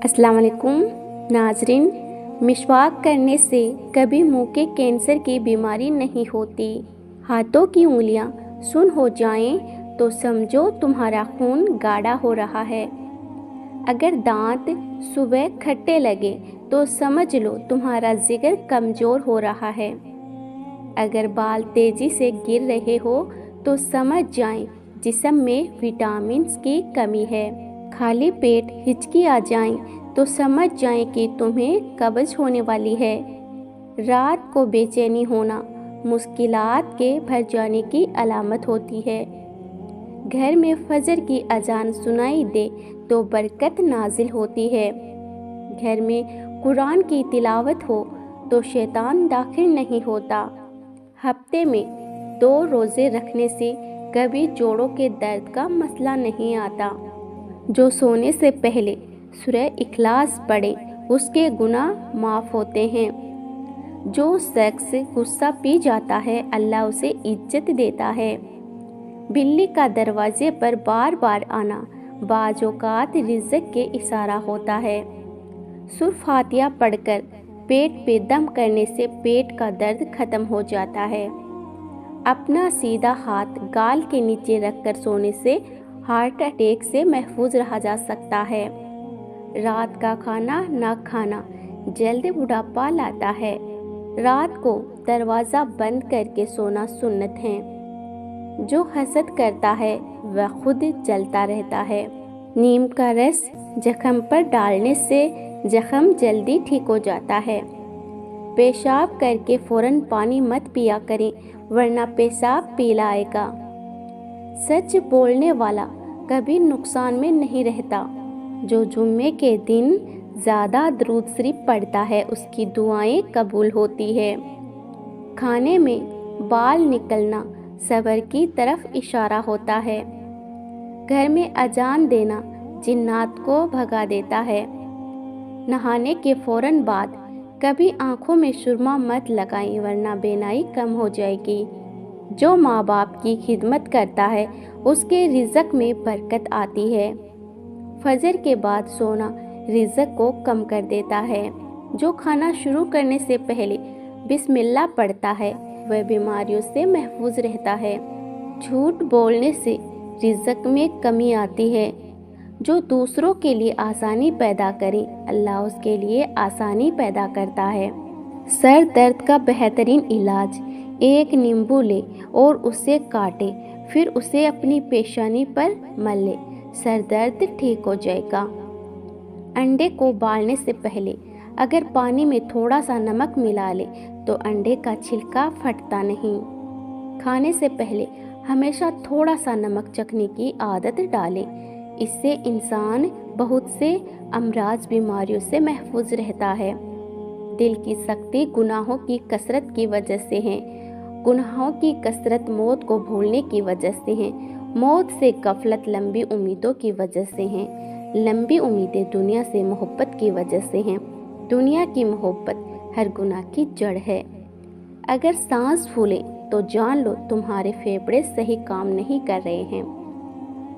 अस्सलाम वालेकुम नाजरीन। मिसवाक करने से कभी मुंह के कैंसर की बीमारी नहीं होती। हाथों की उंगलियां सुन्न हो जाएं तो समझो तुम्हारा खून गाढ़ा हो रहा है। अगर दांत सुबह खट्टे लगे तो समझ लो तुम्हारा जिगर कमज़ोर हो रहा है। अगर बाल तेज़ी से गिर रहे हो तो समझ जाएं जिस्म में विटामिन्स की कमी है। खाली पेट हिचकी आ जाए तो समझ जाएं कि तुम्हें कब्ज होने वाली है। रात को बेचैनी होना मुश्किलात के भर जाने की अलामत होती है। घर में फजर की अजान सुनाई दे तो बरकत नाजिल होती है। घर में कुरान की तिलावत हो तो शैतान दाखिल नहीं होता। हफ्ते में 2 रोज़े रखने से कभी जोड़ों के दर्द का मसला नहीं आता। जो सोने से पहले सूरह इखलास पढ़े उसके गुनाह माफ़ होते हैं। जो शख्स गुस्सा पी जाता है अल्लाह उसे इज्जत देता है। बिल्ली का दरवाजे पर बार बार आना बाज़ औक़ात रिज़्क़ के इशारा होता है। सूरह फातिहा पढ़कर पेट पे दम करने से पेट का दर्द ख़त्म हो जाता है। अपना सीधा हाथ गाल के नीचे रखकर सोने से हार्ट अटैक से महफूज रहा जा सकता है। रात का खाना ना खाना जल्द बुढ़ापा लाता है। रात को दरवाज़ा बंद करके सोना सुन्नत है। जो हसद करता है वह खुद जलता रहता है। नीम का रस जख्म पर डालने से जख्म जल्दी ठीक हो जाता है। पेशाब करके फ़ौरन पानी मत पिया करें वरना पेशाब पीला आएगा। सच बोलने वाला कभी नुकसान में नहीं रहता। जो जुम्मे के दिन ज़्यादा दुरूद शरीफ पढ़ता है उसकी दुआएं कबूल होती है। खाने में बाल निकलना सब्र की तरफ इशारा होता है। घर में अजान देना जिन्नात को भगा देता है। नहाने के फ़ौरन बाद कभी आँखों में सुरमा मत लगाएं वरना बेनाई कम हो जाएगी। जो माँ बाप की खिदमत करता है उसके रिज़्क़ में बरकत आती है। फजर के बाद सोना रिज़्क़ को कम कर देता है। जो खाना शुरू करने से पहले बिस्मिल्लाह पढ़ता है वह बीमारियों से महफूज रहता है। झूठ बोलने से रिज़्क़ में कमी आती है। जो दूसरों के लिए आसानी पैदा करे अल्लाह उसके लिए आसानी पैदा करता है। सर दर्द का बेहतरीन इलाज एक नींबू ले और उसे काटे फिर उसे अपनी पेशानी पर मल ले, सर दर्द ठीक हो जाएगा। अंडे को उबालने से पहले अगर पानी में थोड़ा सा नमक मिला ले तो अंडे का छिलका फटता नहीं। खाने से पहले हमेशा थोड़ा सा नमक चखने की आदत डालें। इससे इंसान बहुत से अमराज बीमारियों से महफूज रहता है। दिल की सख्ती गुनाहों की कसरत की वजह से है। गुनाहों की कसरत मौत को भूलने की वजह से है। मौत से गफलत लंबी उम्मीदों की वजह से है। लंबी उम्मीदें दुनिया से मोहब्बत की वजह से हैं। दुनिया की मोहब्बत हर गुनाह की जड़ है। अगर सांस फूले तो जान लो तुम्हारे फेफड़े सही काम नहीं कर रहे हैं।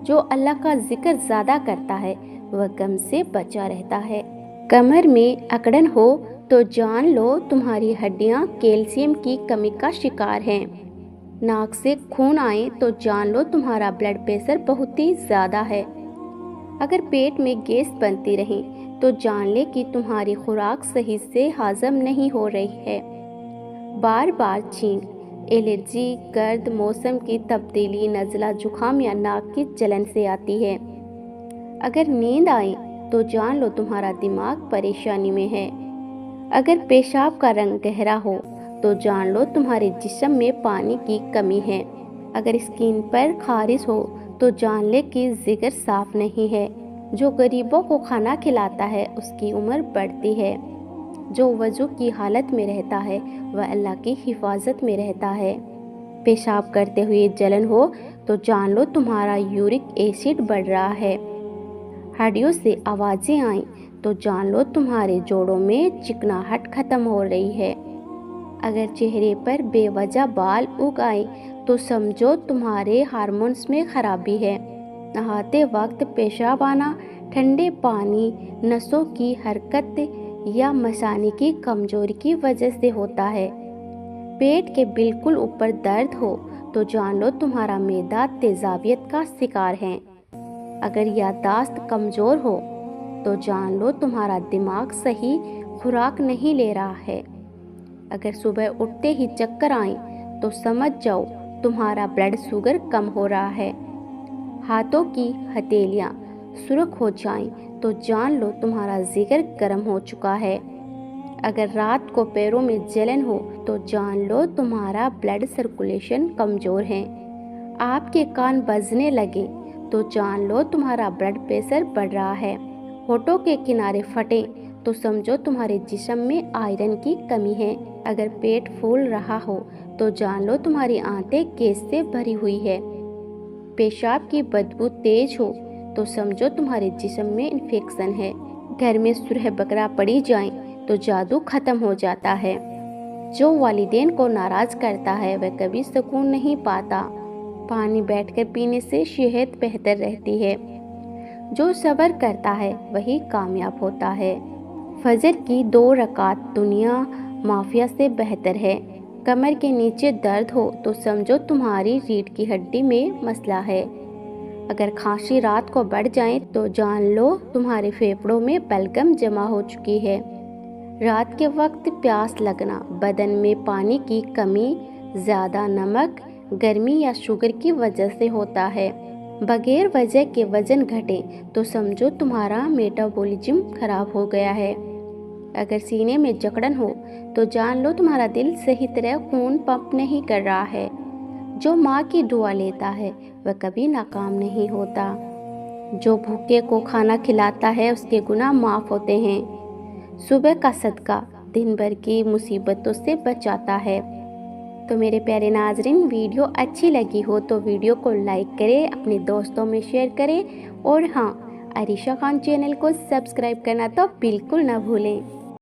जो अल्लाह का जिक्र ज़्यादा करता है वह गम से बचा रहता है। कमर में अकड़न हो तो जान लो तुम्हारी हड्डियां कैल्शियम की कमी का शिकार हैं। नाक से खून आए तो जान लो तुम्हारा ब्लड प्रेशर बहुत ही ज़्यादा है। अगर पेट में गैस बनती रहे तो जान ले कि तुम्हारी खुराक सही से हाजम नहीं हो रही है। बार बार छींक, एलर्जी, गर्द, मौसम की तब्दीली, नज़ला, जुखाम या नाक की जलन से आती है। अगर नींद आए तो जान लो तुम्हारा दिमाग परेशानी में है। अगर पेशाब का रंग गहरा हो तो जान लो तुम्हारे जिस्म में पानी की कमी है। अगर स्किन पर खारिश हो तो जान ले कि जिगर साफ नहीं है। जो गरीबों को खाना खिलाता है उसकी उम्र बढ़ती है। जो वजू की हालत में रहता है वह अल्लाह की हिफाजत में रहता है। पेशाब करते हुए जलन हो तो जान लो तुम्हारा यूरिक एसिड बढ़ रहा है। हड्डियों से आवाज़ें आएं तो जान लो तुम्हारे जोड़ों में चिकनाहट खत्म हो रही है। अगर चेहरे पर बेवजह बाल उग आए तो समझो तुम्हारे हार्मोन्स में खराबी है। नहाते वक्त पेशाब आना ٹھنڈے پانی نسوں کی حرکت یا مثانے کی کمزوری کی وجہ سے ہوتا ہے۔ پیٹ کے بالکل اوپر درد ہو تو جان لو تمہارا معدہ تیزابیت کا شکار ہے۔ اگر یادداشت کمزور ہو تو جان لو تمہارا دماغ صحیح خوراک نہیں لے رہا ہے۔ اگر صبح اٹھتے ہی چکر آئیں تو سمجھ جاؤ تمہارا بلڈ شوگر کم ہو رہا ہے۔ ہاتھوں کی ہتھیلیاں سرخ ہو جائیں تو جان لو تمہارا جگر گرم ہو چکا ہے۔ اگر رات کو پیروں میں جلن ہو تو جان لو تمہارا بلڈ سرکولیشن کمزور ہے۔ آپ کے کان بجنے لگے تو جان لو تمہارا بلڈ پریشر بڑھ رہا ہے۔ ہونٹوں کے کنارے پھٹے تو سمجھو تمہارے جسم میں آئرن کی کمی ہے۔ اگر پیٹ پھول رہا ہو تو جان لو تمہاری آنتیں گیس سے بھری ہوئی ہے۔ پیشاب کی بدبو تیز ہو تو سمجھو تمہارے جسم میں انفیکشن ہے۔ گھر میں سرخ بقرہ پڑی جائیں تو جادو ختم ہو جاتا ہے۔ جو والدین کو ناراض کرتا ہے وہ کبھی سکون نہیں پاتا۔ پانی بیٹھ کر پینے سے صحت بہتر رہتی ہے۔ جو صبر کرتا ہے وہی کامیاب ہوتا ہے۔ فجر کی 2 رکعت دنیا مافیا سے بہتر ہے۔ کمر کے نیچے درد ہو تو سمجھو تمہاری ریڑھ کی ہڈی میں مسئلہ ہے۔ اگر کھانسی رات کو بڑھ جائے تو جان لو تمہارے پھیپھڑوں میں بلغم جمع ہو چکی ہے۔ رات کے وقت پیاس لگنا بدن میں پانی کی کمی، زیادہ نمک، گرمی یا شوگر کی وجہ سے ہوتا ہے۔ بغیر وجہ کے وزن گھٹے تو سمجھو تمہارا میٹابولزم خراب ہو گیا ہے۔ اگر سینے میں جکڑن ہو تو جان لو تمہارا دل صحیح طرح خون پمپ نہیں کر رہا ہے۔ جو ماں کی دعا لیتا ہے وہ کبھی ناکام نہیں ہوتا۔ جو بھوکے کو کھانا کھلاتا ہے اس کے گناہ معاف ہوتے ہیں۔ صبح کا صدقہ دن بھر کی مصیبتوں سے بچاتا ہے۔ تو میرے پیارے ناظرین، ویڈیو اچھی لگی ہو تو ویڈیو کو لائک کریں، اپنے دوستوں میں شیئر کریں، اور ہاں، عریشہ خان چینل کو سبسکرائب کرنا تو بالکل نہ بھولیں۔